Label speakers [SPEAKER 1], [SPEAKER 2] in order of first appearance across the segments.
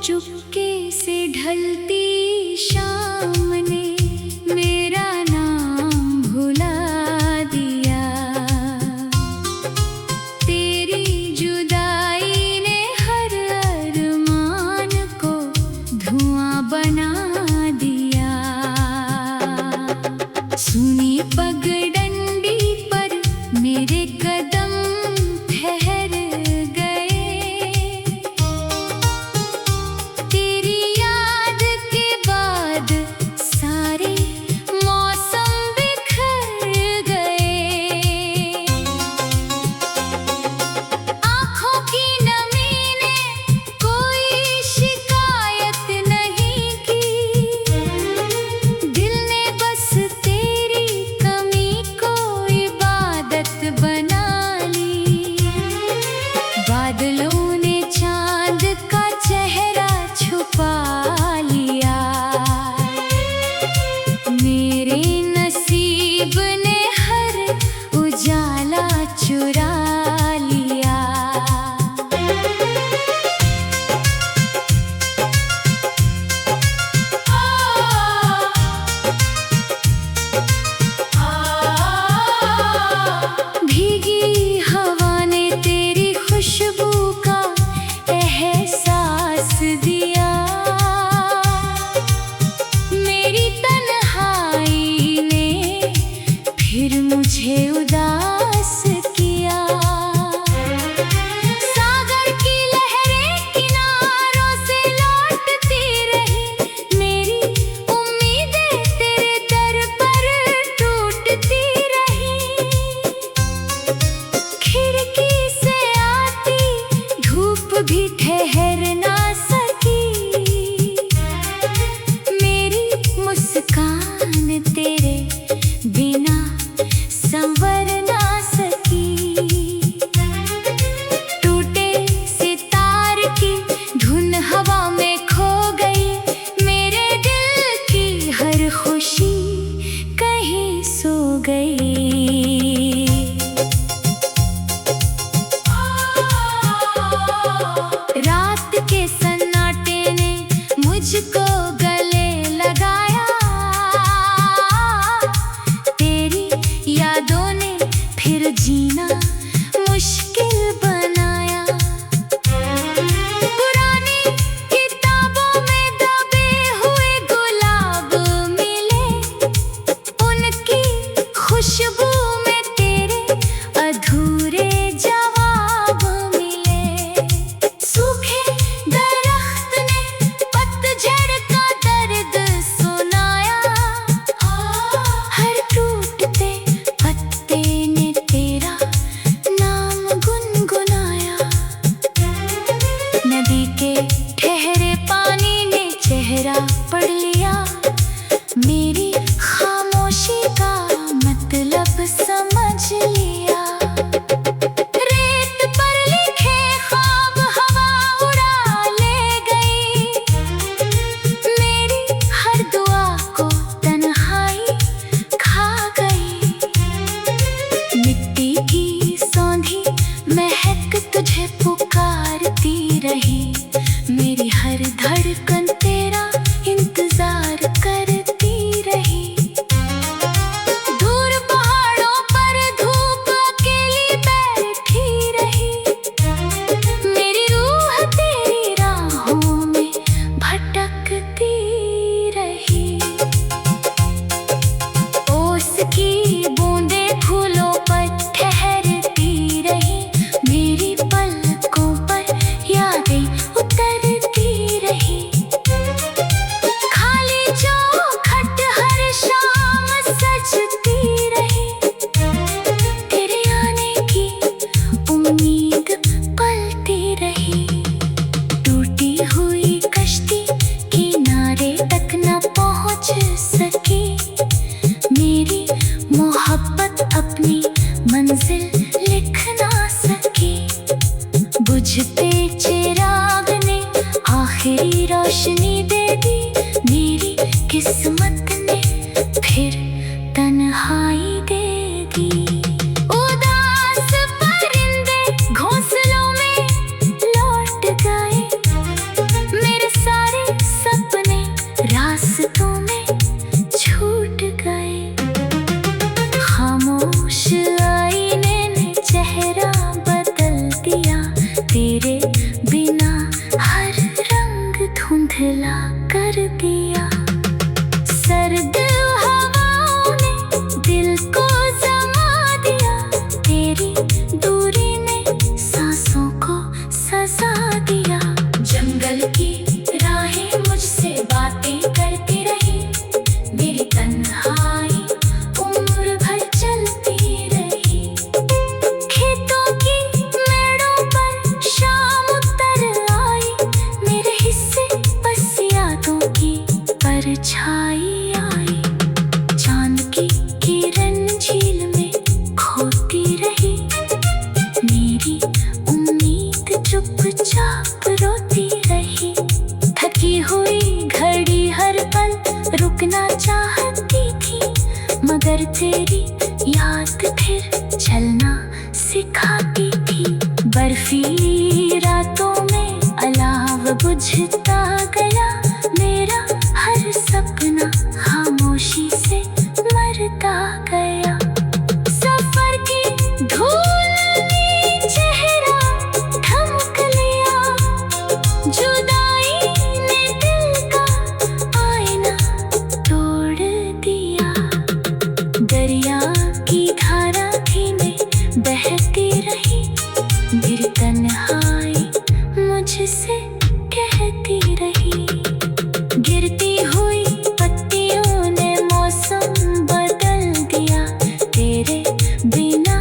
[SPEAKER 1] चुपके से ढलती शाम ने मेरा नाम भुला दिया। तेरी जुदाई ने हर अरमान को धुआं बना दिया। सुनी पगडंडी पर मेरे कदम ठहर गए। तेरी याद के बाद सारे मौसम बिखर गए। आँखों की नमी ने कोई शिकायत नहीं की। दिल ने बस तेरी कमी को इबादत बना ली। बादलों ने चांद का चेहरा छुपा लिया। मेरे नसीब ने हर उजाला चुरा लिया। भीगी हवा ने तेरी खुशबू का एहसास दिया। मेरी तन्हाई ने फिर मुझे उदास किया। सागर की लहरें किनारों से लौटती रही। मेरी उम्मीदें तेरे दर पर टूटती रही। खिड़की से आती धूप भी ठहर ना सकी। मेरी मुस्कान तेरे बिना संवर ना सकी। टूटे सितार की धुन हवा में खो गई। मेरे दिल की हर खुशी कहीं सो गई। रात के सन्नाटे ने मुझको गले लगाया। तेरी यादों ने फिर जीना मुश्किल बनाया। पुरानी किताबों में दबे हुए गुलाब मिले। उनकी खुशबू में तेरे अधूरे जवाब मिले। सूखे दरख्त ने पतझड़ का दर्द सुनाया। हर टूटते पत्ते ने तेरा नाम गुनगुनाया। नदी के ठहरे पानी ने चेहरा पढ़ लिया। मेरी खामोशी का मतलब समझ लिया। रेत पर लिखे ख्वाब हवा उड़ा ले गई। मेरी हर दुआ को तन्हाई खा गई। मिट्टी की सौंधी महक तुझे पुकारती रही। मेरी हर धड़कन तेरा इंतजार करती रही। दूर पहाड़ों पर धूप अकेली बैठी रही। मेरी रूह तेरी राहों में भटकती रही। ओस की बूंदें फूलों पर ठहरती रही। मेरी पलकों पर यादें उतरती रही। खाली चौखट हर शाम सजती रही। तेरे आने की उम्मीद पलती रही। टूटी हुई कश्ती किनारे तक न पहुंच सकी। मेरी मोहब्बत अपनी मंजिल लिख ना सकी। बुझते चिराग ने आखिरी रोशनी दे दी। मेरी किस्मत ने फिर तन्हाई दे दी। उदास परिंदे घोंसलों में लौट गए। मेरे पतला कर दिया। सर्द हवाओं ने दिल को जमा दिया, तेरी दूरी ने सांसों को सजा दिया। जंगल की राहें मुझसे बातें करती रही, मेरी तन्हाई उम्र भर चलती रही। खेतों की मेड़ों पर शाम उतर आई, मेरे हिस्से बस यादों की परछाई आई। चांद की किरण झील में खोती रही, मेरी उम्मीद चुपचाप रोती रही। थकी हुई घड़ी हर पल रुकना चाहती थी, मगर तेरी याद फिर चलना सिखाती थी। बर्फीली रातों में अलाव बुझता गया, मेरा हर सपना खामोशी से मरता गया। सफर की धूल ने चेहरा ढक लिया, जुदाई ने दिल का आईना तोड़ दिया। दरिया की धारा धीमे बहती रही, मेरी तन्हाई मुझसे कहती रही। गिरती हुई पत्तियों ने मौसम बदल दिया, तेरे बिना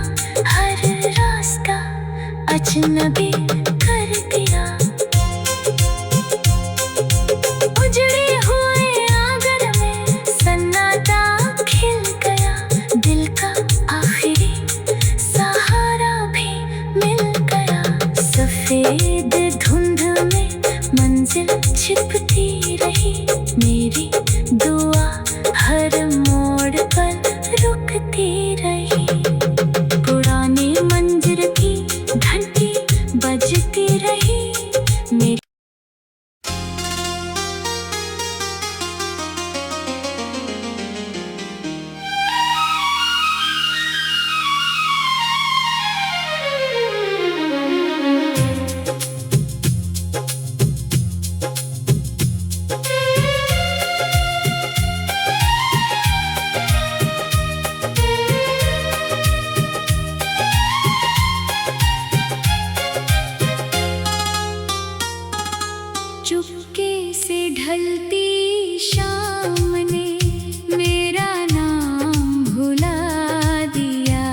[SPEAKER 1] हर रास्ता अजनबी कर दिया। उजड़े हुए आंगन में सन्नाटा खिल गया, दिल का आखिरी सहारा भी मिल गया। सफेद धुंध में मंजिल छिपती रही, मेरी दुआ हर मोड़ पर रुकती रही। पुराने मंदिर की घंटी बजती रही, मेरी चुपके से ढलती शाम ने मेरा नाम भुला दिया।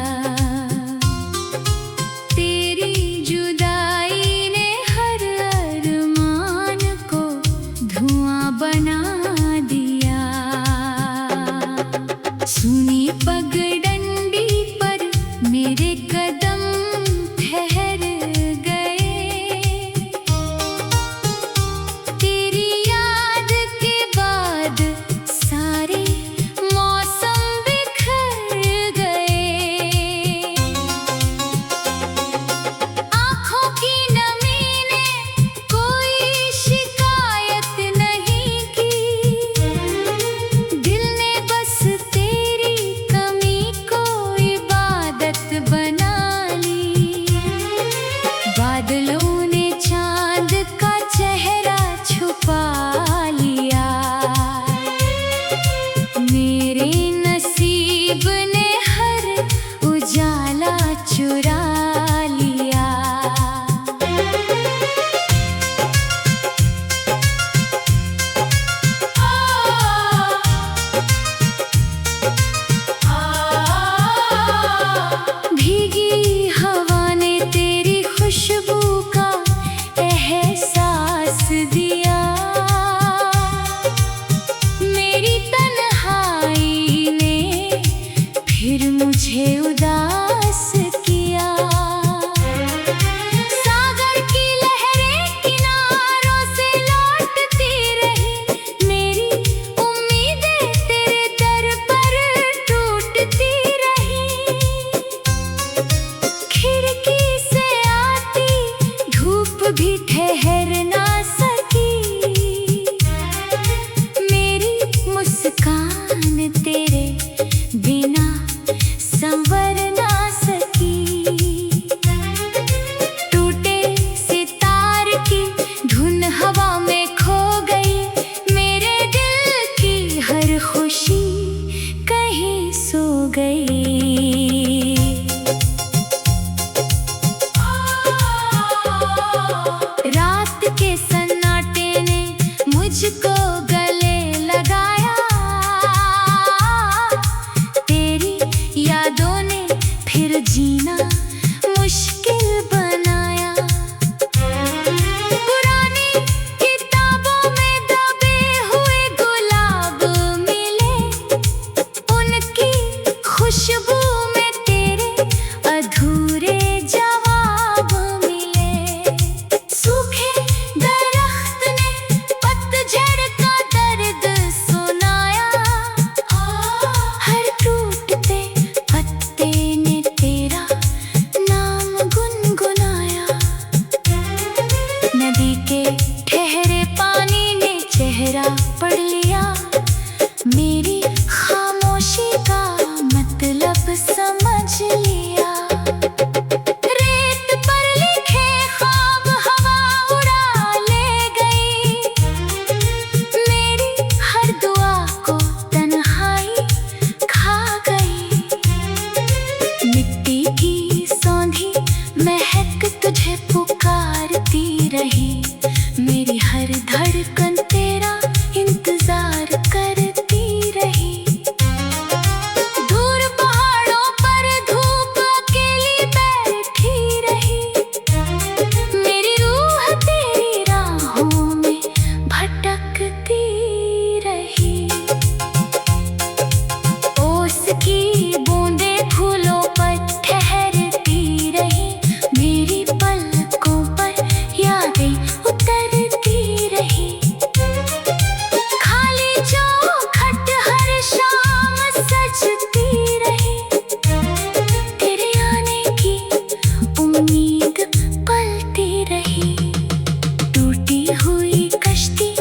[SPEAKER 1] तेरी जुदाई ने हर अरमान को धुआं बना दिया। सुनी पगडंडी पर मेरे कदम ठहर गए, तेरी याद के बाद सारे मौसम बिखर गए। आँखों की नमी ने कोई शिकायत नहीं की, दिल ने बस तेरी कमी को इबादत बना ली। बादलों ने चांद का चेहरा छुपा लिया, मेरे नसीब ने हर उजाला चुरा लिया। भीगी हवा ने तेरी खुशबू का एहसास दिया, मेरी तन्हाई ने फिर मुझे उदास किया। सागर की लहरें किनारों से लौटती रही, मेरी उम्मीदें तेरे दर पर टूटती रही। खिड़की से आती धूप भी ठहर ना सकी, मेरी मुस्कान तेरे बिना संवर ना सकी। टूटे सितार की धुन हवा में खो गई, चेहरा पढ़ लिया, मेरी खामोशी का मतलब समझ लिया। रेत पर लिखे ख्वाब हवा उड़ा ले गई, मेरी हर दुआ को तन्हाई खा गई। मिट्टी की सौंधी महक तुझे पुकारती रही, मेरी हर धड़कन तेरा इंतजार करती रही। दूर पहाड़ों पर धूप अकेली बैठी रही, मेरी रूह तेरी राहों में भटकती रही। ओस की बूंदें फूलों पर ठहरती रही, मेरी पलकों पर यादें उतरती रही। खाली चौखट हर शाम सजती रही, तेरे आने की उम्मीद पलती रही। टूटी हुई कश्ती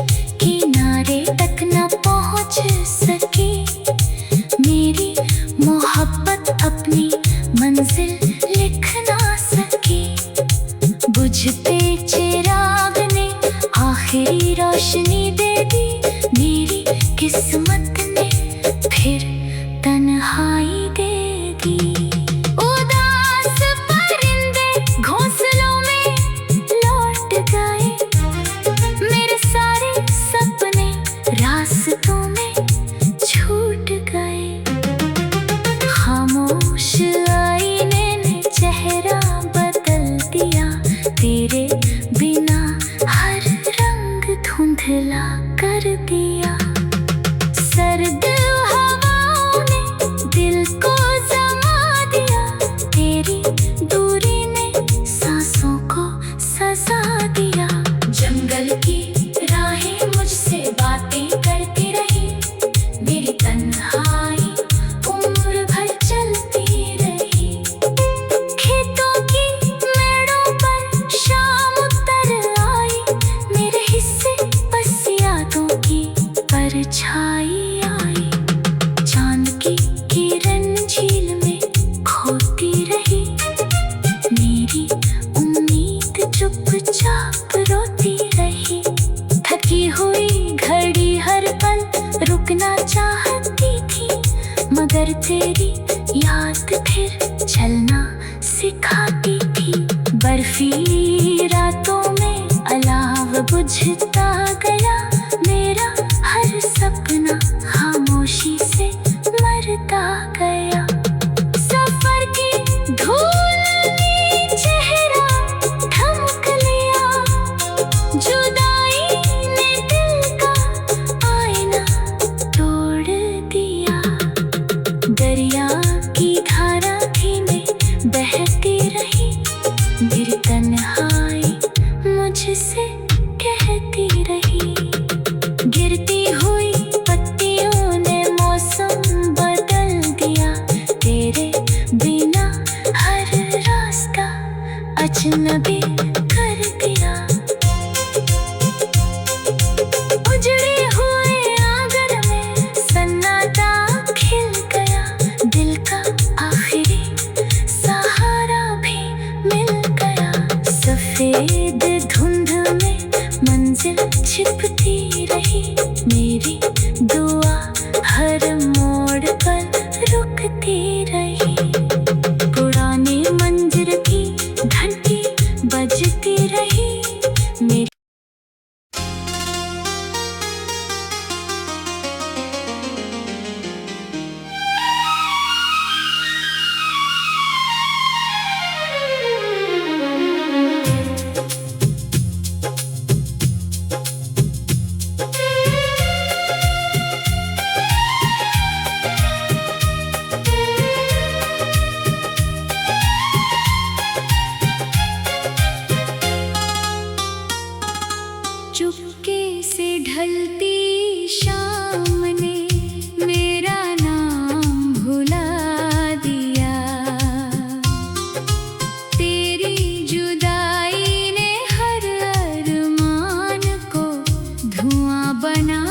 [SPEAKER 1] किनारे तक न पहुंच सकी, मेरी मोहब्बत अपनी मंजिल लिख ना सकी। बुझते चिराग ने आखिरी रोशनी दे दी, मेरी किस्मत ने फिर तन्हाई दे दी। उदास परिंदे घोंसलों में लौट गए, मेरे सारे सपने रास्तों में छूट गए। खामोश आईने ने चेहरा बदल दिया, तेरे बिना हर रंग धुंधला कर दिया। सर्द हवाओं ने दिल को जमा दिया, तेरी दूरी ने सांसों को सजा दिया। जंगल की राहें मुझसे बातें करती रही, मेरी तन्हाई उम्र भर चलती रही। खेतों की मेड़ों पर शाम उतर आई, मेरे हिस्से बस यादों की परछाई आई। चांद की किरण झील में खोती रही, मेरी उम्मीद चुपचाप रोती रही। थकी हुई घड़ी हर पल रुकना चाहती थी, मगर तेरी याद फिर चलना सिखाती थी। बर्फीली रातों में अलाव बुझता गया, मेरा हर सपना खामोशी से मरता गया। सफर की धूल ने चेहरा ढक लिया, जुदाई ने दिल का आईना तोड़ दिया। दरिया की धारा धीमे बहती रही, मेरी तन्हाई मुझसे कहती रही। गिरती हुई पत्तियों ने मौसम बदल दिया, तेरे बिना हर रास्ता अजनबी कर दिया। उजड़े हुए आंगन में सन्नाटा खिल गया, दिल का आखिरी सहारा भी मिल गया। सफेद धुंध में मंजिल छिपती रही, मेरी दुआ हर मोड़ पर रुकती रही। पुराने मंजर की घंटी बजती रही, मेरी चुपके से ढलती शाम ने मेरा नाम भुला दिया। तेरी जुदाई ने हर अरमान को धुआं बना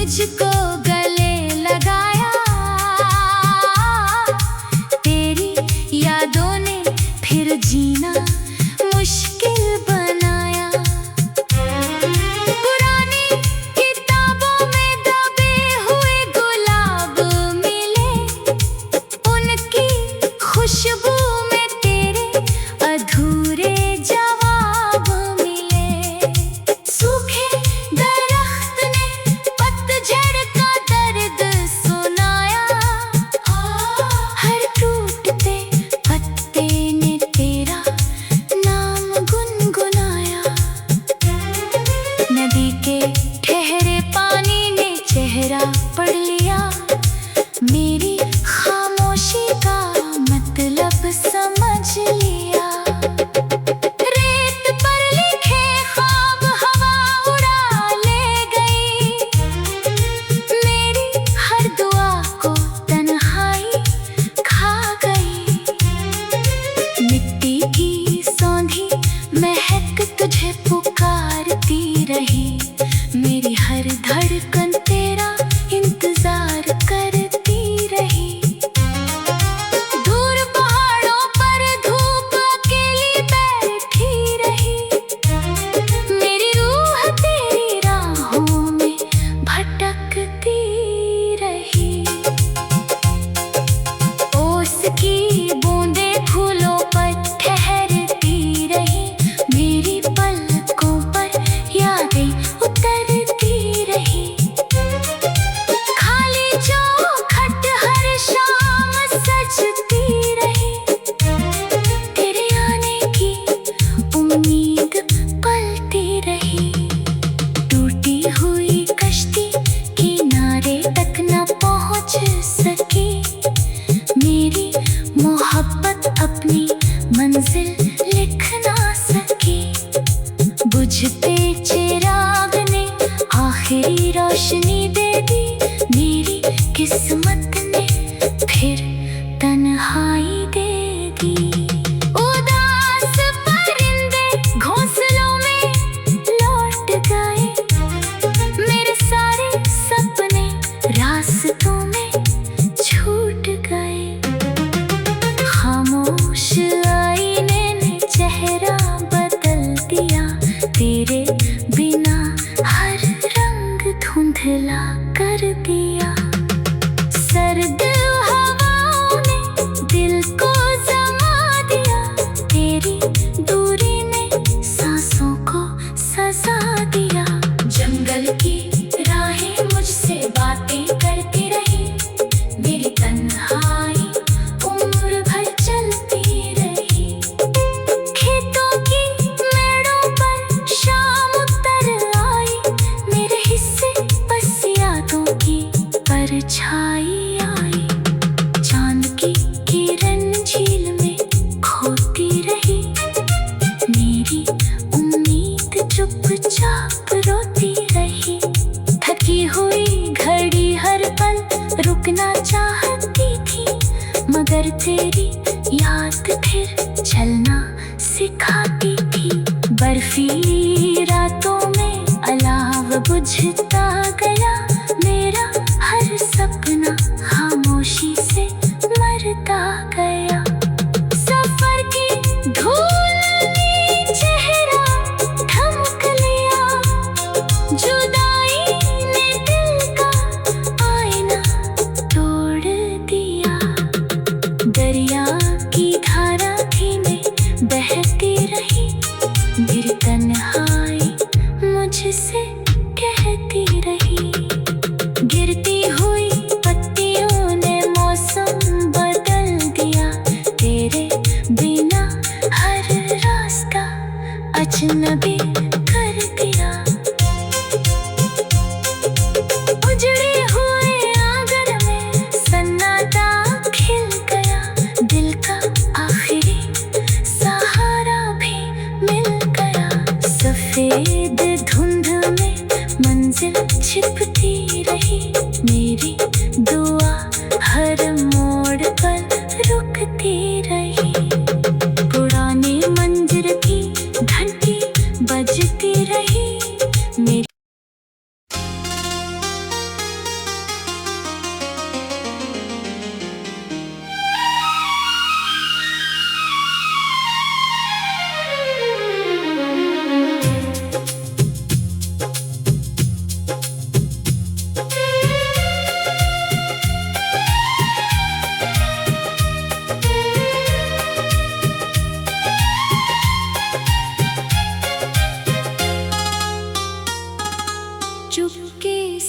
[SPEAKER 1] तुझको गले लगाया, तेरी यादों ने फिर जीना मुश्किल बनाया। पुरानी किताबों में दबे हुए गुलाब मिले, उनकी खुशबू में तेरे अधूरे जवाब मिले। सूखे दरख्त ने पतझड़ का दर्द सुनाया, हर टूटते पत्ते ने तेरा नाम गुनगुनाया। नदी के ठहरे पानी ने चेहरा पढ़ लिया, मेरी खामोशी का मतलब समझ लिया। रेत पर लिखे ख्वाब हवा उड़ा ले गई, मेरी हर दुआ को तन्हाई खा गई। मिट्टी की सौंधी महक तुझे पुकारती रही, मेरी हर धड़कन तेरा इंतजार करती रही। दूर पहाड़ों पर धूप अकेली बैठी रही, मेरी रूह तेरी राहों में भटकती रही। ओस की बूंदें फूलों पर ठहरती रही, मेरी पलकों पर यादें उतरती रही। खाली चौखट हर शाम सजती रही, तेरे आने की उम्मीद पलती रही। टूटी हुई कश्ती किनारे तक न पहुंच सकी, मेरी मोहब्बत अपनी मंजिल लिख ना सकी। बुझते चिराग ने आखिरी रोशनी दे दी, मेरी किस्मत ने फिर तन्हाई दे दी। उदास परिंदे घोंसलों में लौट गए, मेरे सारे सपने रास्तों में छूट गए। खामोश आईने ने चेहरा बदल दिया, तेरे बिना हर रंग धुंधला कर दिया। सर्द हवाओं ने दिल को जमा दिया, तेरी दूरी ने सांसों को सजा दिया। जंगल की राहें मुझसे बातें करती रही, मेरी तन्हाई उम्र भर चलती रही। खेतों की मेड़ों पर शाम उतर आई, मेरे हिस्से बस यादों की परछाई आई। चांद की किरण झील में खोती रही, मेरी उम्मीद चुपचाप रोती रही। थकी हुई घड़ी हर पल रुकना चाहती थी, मगर तेरी याद फिर चलना सिखाती थी। बर्फीली रातों में अलाव बुझता गया, मेरा हर सपना खामोशी से मरता गया। सफर की धूल ने चेहरा ढक लिया, जुदाई ने दिल का आईना तोड़ दिया। दरिया की धारा धीमे बहती रही, मेरी तन्हाई मुझसे कहती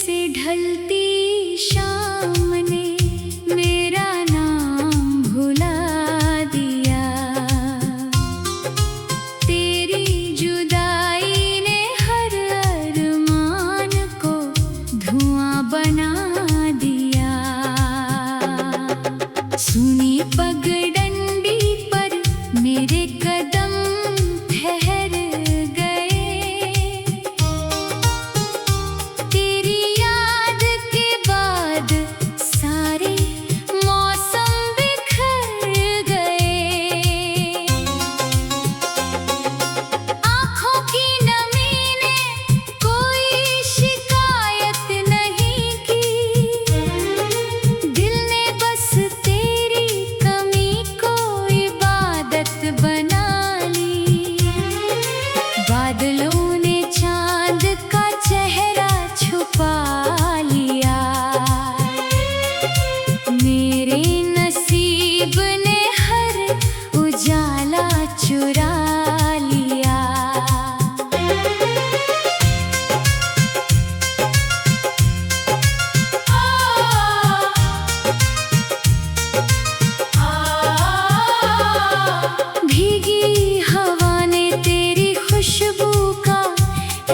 [SPEAKER 1] से ढलती शाम ने मेरा नाम भुला दिया। तेरी जुदाई ने हर अरमान को धुआं बना दिया। सुनी पगडंडी पर मेरे कदम ठहर गए। तेरी याद के बाद सारे मौसम बिखर गए। आँखों की नमी ने कोई शिकायत नहीं की। दिल ने बस तेरी कमी को इबादत बना ली। बादलों ने चांद का चेहरा छुपा लिया। मेरे नसीब ने हर उजाला चुरा लिया। भीगी हवा ने तेरी खुशबू का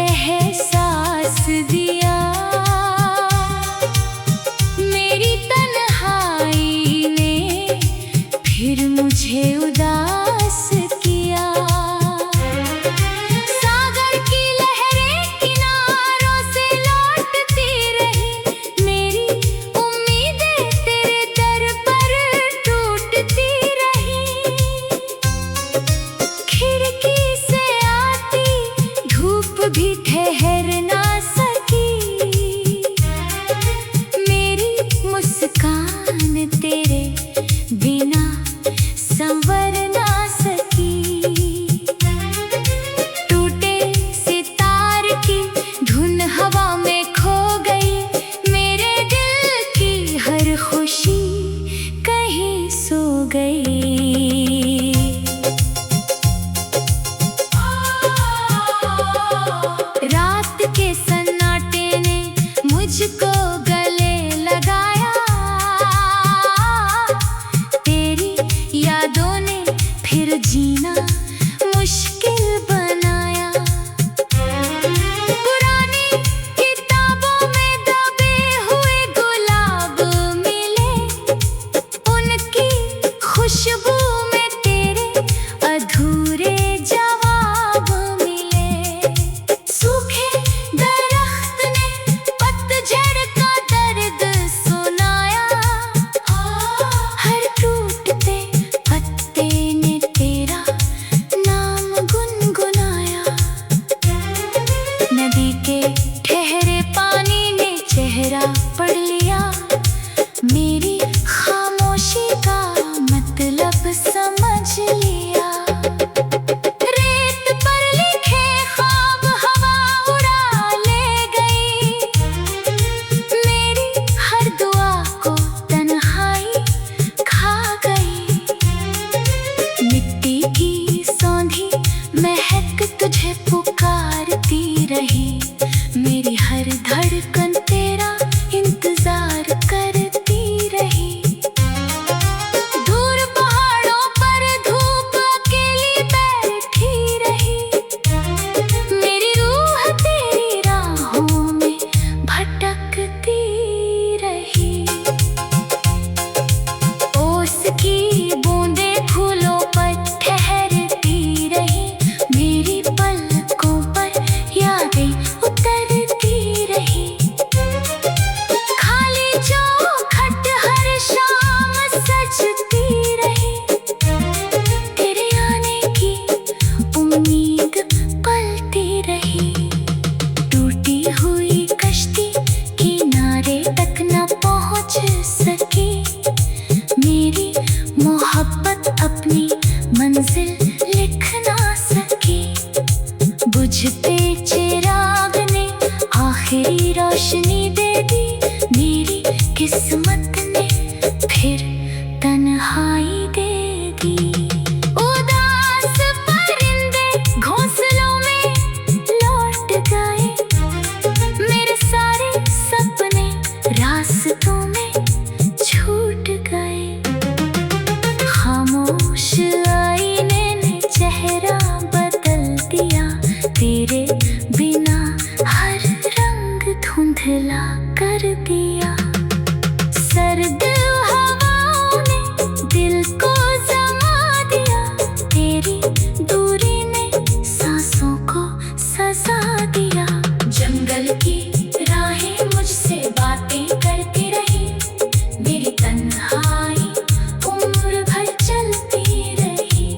[SPEAKER 1] एहसास दिया। मेरी तन्हाई ने फिर मुझे उदास किया। सागर की लहरें किनारों से लौटती रही। मेरी उम्मीदें तेरे दर पर टूटती रही। खिड़की से आती धूप भी ठहर ना सकी। मेरी मुस्कान तेरे बिना संवर ना सकी। टूटे सितार की धुन हवा में खो गई। मेरे दिल की हर खुशी कहीं सो गई। रात के सन्नाटे ने मुझको गले लगाया। तेरी यादों ने फिर जीना मुश्किल बनाया। पुरानी किताबों में दबे हुए गुलाब मिले। उनकी खुशबू में तेरे अधूरे जवाब मिले। सूखे दरख्त ने पतझड़ का दर्द सुनाया। हर टूटते पत्ते ने तेरा नाम गुनगुनाया। नदी के ठहरे पानी ने चेहरा पढ़ लिया। मेरी खामोशी का मतलब समझ लिया। रेत पर लिखे ख्वाब हवा उड़ा ले गई। मेरी हर दुआ को तन्हाई खा गई। मिट्टी की सौंधी महक तुझे पुकारती रही। मेरी हर धड़कन तेरा इंतजार करती रही। दूर पहाड़ों पर धूप अकेली बैठी रही। मेरी रूह तेरी राहों में भटकती रही। ओस की बूंदें फूलों पर ठहरती रही। मेरी पलकों पर यादें उतरती रही। खाली चौखट हर शाम सजती रही। तेरे आने की उम्मीद पलती रही। टूटी हुई कश्ती किनारे तक न पहुंच सकी। मेरी मोहब्बत अपनी मंजिल लिख ना सकी। बुझते चिराग ने आखिरी रोशनी दे दी। मेरी किस्मत ने फिर तन्हाई दे दी। उदास परिंदे घोंसलों में लौट गए। मेरे सारे कर दिया। सर्द हवाओं ने दिल को जमा दिया, तेरी दूरी ने सांसों को सजा दिया। जंगल की राहें मुझसे बातें करती रही, मेरी तन्हाई उम्र भर चलती रही।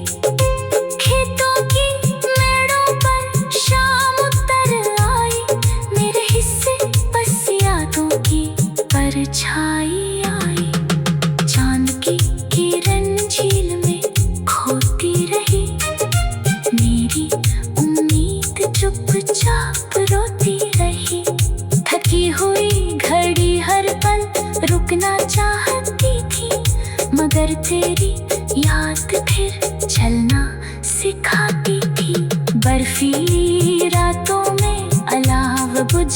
[SPEAKER 1] खेतों की मेड़ों पर शाम उतर आई, मेरे हिस्से बस यादों की परछाई आई। चांद की किरण झील में खोती रही, मेरी उम्मीद चुपचाप रोती रही। थकी हुई घड़ी हर पल रुकना चाहती थी, मगर तेरी याद फिर चलना सिखाती थी। बर्फीली रातों में अलाव बुझ